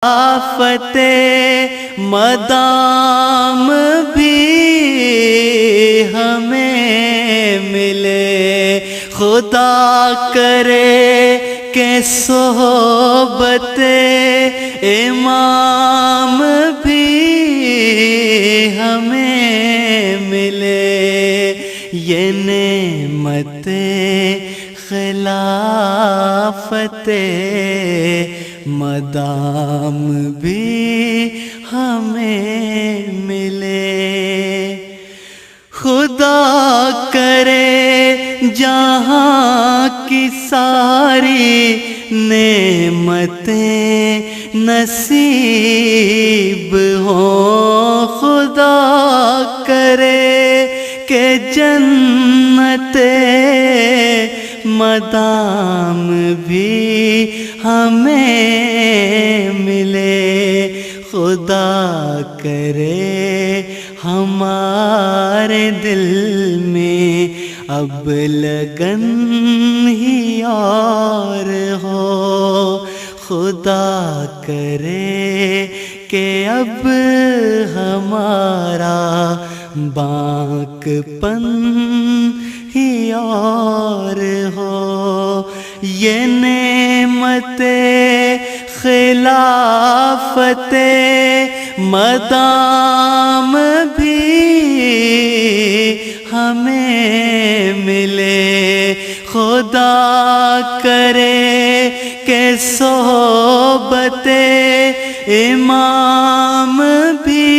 آفت مدام بھی ہمیں ملے، خدا کرے کہ صحبت امام بھی ہمیں ملے، یہ نعمت خلافت مدام بھی ہمیں ملے۔ خدا کرے جہاں کی ساری نعمتیں نصیب ہوں، خدا کرے کہ جنت مدام بھی ہمیں ملے، خدا کرے ہمارے دل میں اب لگن ہی اور ہو، خدا کرے کہ اب ہمارا باک پن ہی اور ہو، یہ نعمت خلافت مدام بھی ہمیں ملے، خدا کرے کہ صحبت امام بھی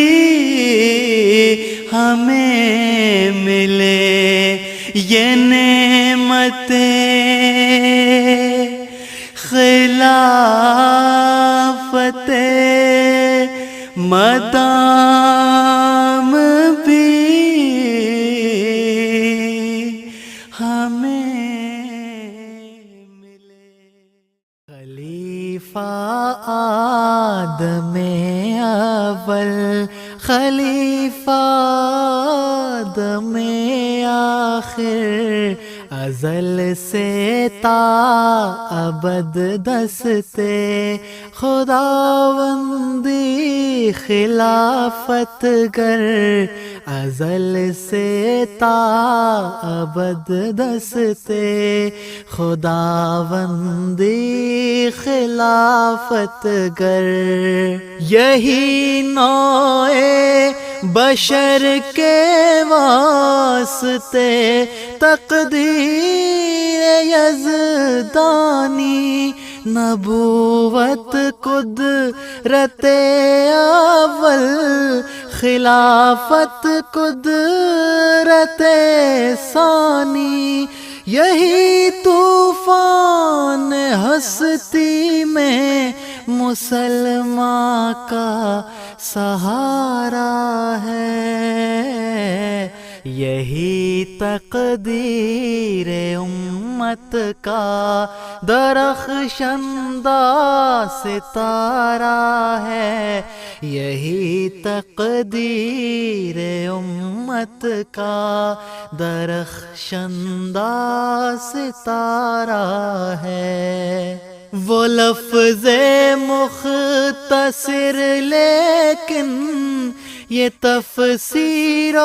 ہمیں ملے، یہ نعمت خلافت مدام بھی ہمیں ملے۔ خلیفہ آدم اول، خلیفہ آدم آخر، ازل سے تا ابد دستے خداوندی خلافت گر، ازل سے تا ابد دستے خداوندی خلافت گر، یہی نوع بشر کے واسطے تقدیر یزدانی، نبوت قدرت اول، خلافت قدرت ثانی، یہی طوفان ہستی میں مسلمان کا سہارا ہے، یہی تقدیر امت کا درخشندہ ستارہ ہے، یہی تقدیر امت کا درخشندہ ستارہ ہے۔ وہ لفظ مختصر لیکن یہ تفسیر و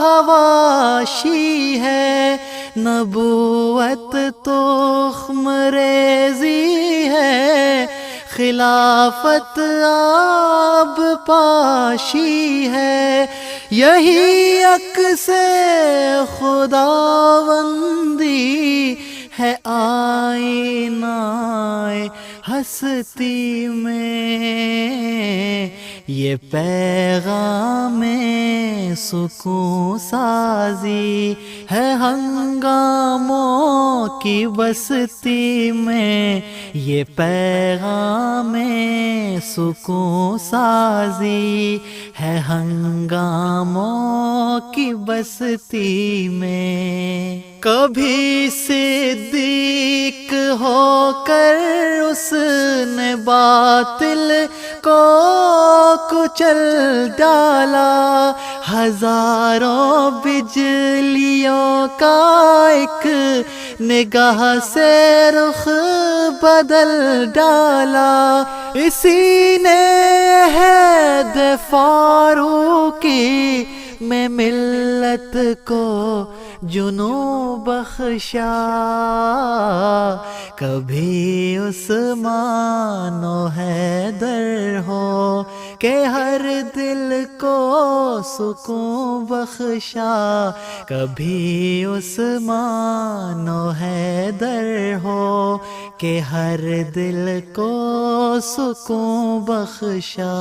حواشی ہے، نبوت تخم ریزی ہے، خلافت آب پاشی ہے، یہی عکس خداوندی ہے آئینہ ہستی میں، یہ پیغام سکون سازی ہے ہنگاموں کی بستی میں، یہ پیغام سکون سازی ہے ہنگاموں کی بستی میں۔ کبھی صدیق ہو کر اس نے باطل کو کچل ڈالا، ہزاروں بجلیوں کا ایک نگاہ سے رخ بدل ڈالا، اسی نے عہد فاروقی میں ملت کو جنوں بخشا، کبھی عثمان و حیدر ہو کہ ہر دل کو سکون بخشا، کبھی عثمان و حیدر ہو کہ ہر دل کو سکون بخشا۔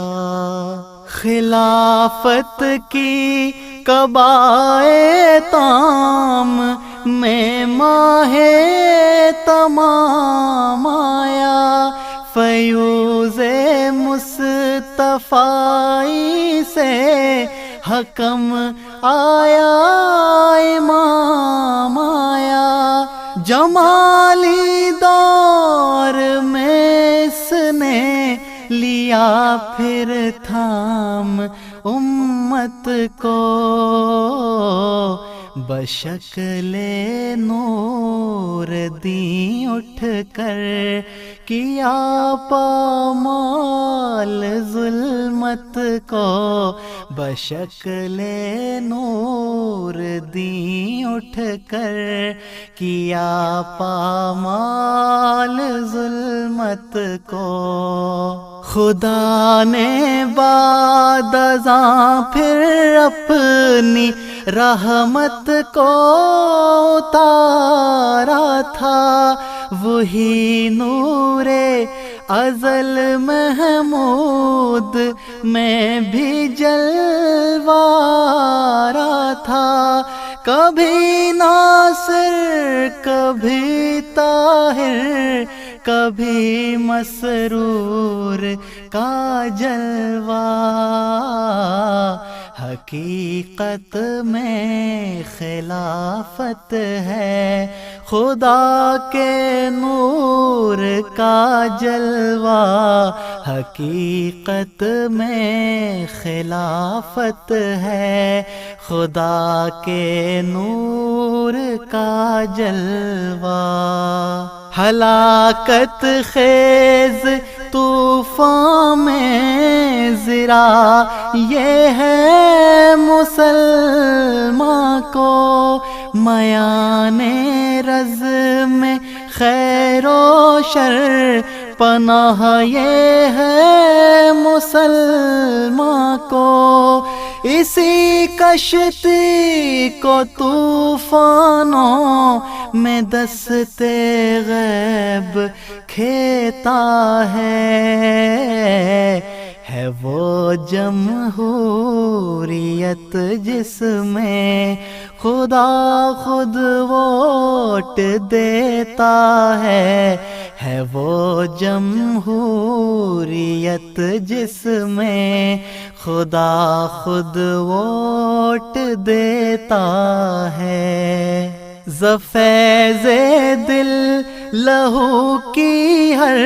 خلافت کی قبائے تام میں ماہ تمام آیا، فیوز مصطفی سے حکم آیا، امام آیا، جمالی دور میں اس نے لیا پھر تھام امت کو، بشکل نور دی اٹھ کر کیا پامال ظلمت کو، بشکل نور دی اٹھ کر کیا پامال ظلمت کو، خدا نے بعد ازاں پھر اپنی رحمت کو اتارا تھا، وہی نور ازل محمود میں بھی جلوہ آرا تھا، کبھی ناصر کبھی طاہر کبھی مسرور کا جلوہ، حقیقت میں خلافت ہے خدا کے نور کا جلوہ، حقیقت میں خلافت ہے خدا کے نور کا جلوہ، ہلاکت خیز طوفان میں ذرا یہ ہے مسلمان کو، میان رز میں خیر و شر پناہ یہ ہے مسلمان کو، اسی کشتی کو طوفانوں میں دست غیب کھیتا ہے وہ جمہوریت جس میں خدا خود ووٹ دیتا ہے وہ جمہوریت جس میں خدا خود ووٹ دیتا ہے، زفیض دل لہو کی ہر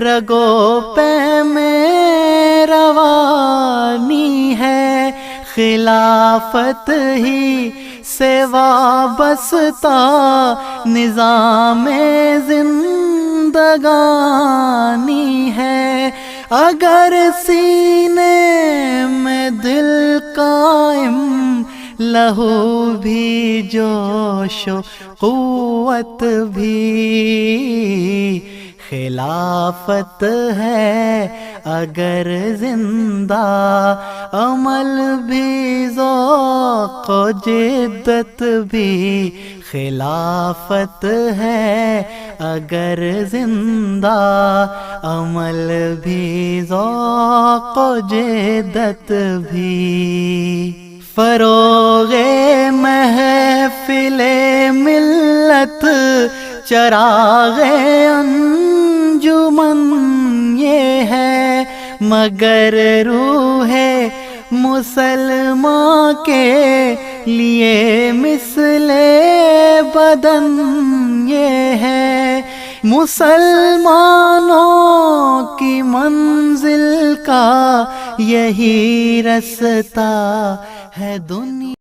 رگو پہ میں روانی ہے، خلافت ہی سے وابستہ نظام زندگانی ہے، اگر سینے میں دل قائم لہو بھی جوش و قوت بھی خلافت ہے، اگر زندہ عمل بھی ذوق و جدت بھی خلافت ہے، اگر زندہ عمل بھی ذوق و جدت بھی، فروغ محفل ملت چراغ انجمن یہ ہے، مگر روح مسلمان کے لیے مثل بدن یہ ہے، مسلمانوں کی منزل کا یہی رستہ ہے دنیا